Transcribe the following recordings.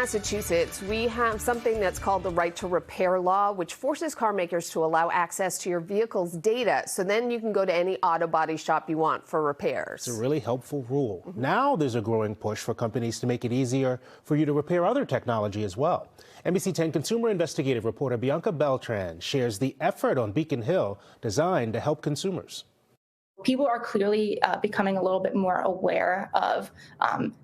Massachusetts, we have something that's called the right to repair law, which forces car makers to allow access to your vehicle's data. So then you can go to any auto body shop you want for repairs. It's a really helpful rule. Now there's a growing push for companies to make it easier for you to repair other technology as well. NBC 10 consumer investigative reporter Bianca Beltran shares the effort on Beacon Hill designed to help consumers. People are clearly becoming a little bit more aware of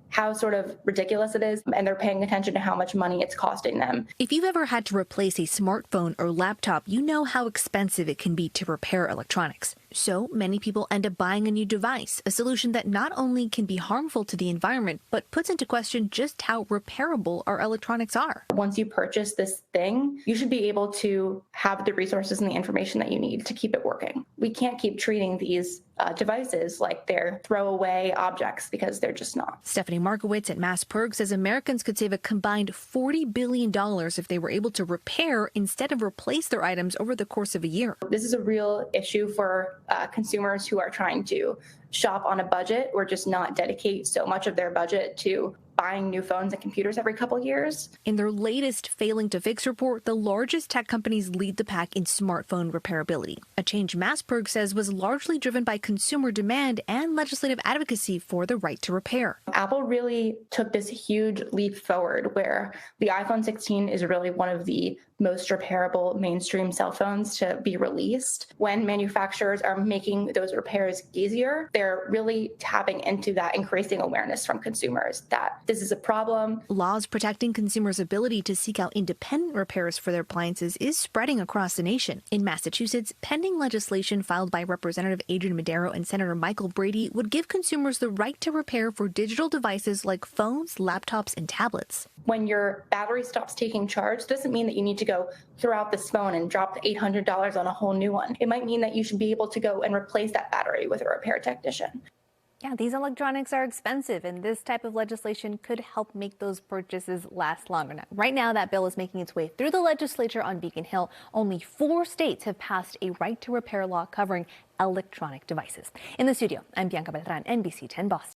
how sort of ridiculous it is, and they're paying attention to how much money it's costing them. If you've ever had to replace a smartphone or laptop, you know how expensive it can be to repair electronics. So many people end up buying a new device, a solution that not only can be harmful to the environment, but puts into question just how repairable our electronics are. Once you purchase this thing, you should be able to have the resources and the information that you need to keep it working. We can't keep treating these devices like they're throwaway objects, because they're just not. Stephanie Markowitz at MassPerg says Americans could save a combined $40 billion if they were able to repair instead of replace their items over the course of a year. This is a real issue for consumers who are trying to shop on a budget or just not dedicate so much of their budget to buying new phones and computers every couple years. In their latest Failing to Fix report, the largest tech companies lead the pack in smartphone repairability, a change MassPerg says was largely driven by consumer demand and legislative advocacy for the right to repair. Apple really took this huge leap forward where the iPhone 16 is really one of the most repairable mainstream cell phones to be released. When manufacturers are making those repairs easier, they're really tapping into that, increasing awareness from consumers that this is a problem. Laws protecting consumers' ability to seek out independent repairs for their appliances is spreading across the nation. In Massachusetts, pending legislation filed by Representative Adrian Madero and Senator Michael Brady would give consumers the right to repair for digital devices like phones, laptops, and tablets. When your battery stops taking charge, doesn't mean that you need to go throw out this phone and drop the $800 on a whole new one. It might mean that you should be able to go and replace that battery with a repair technician. Yeah, these electronics are expensive, and this type of legislation could help make those purchases last longer. Now, right now, that bill is making its way through the legislature on Beacon Hill. Only 4 states have passed a right to repair law covering electronic devices. In the studio, I'm Bianca Beltran, NBC 10 Boston.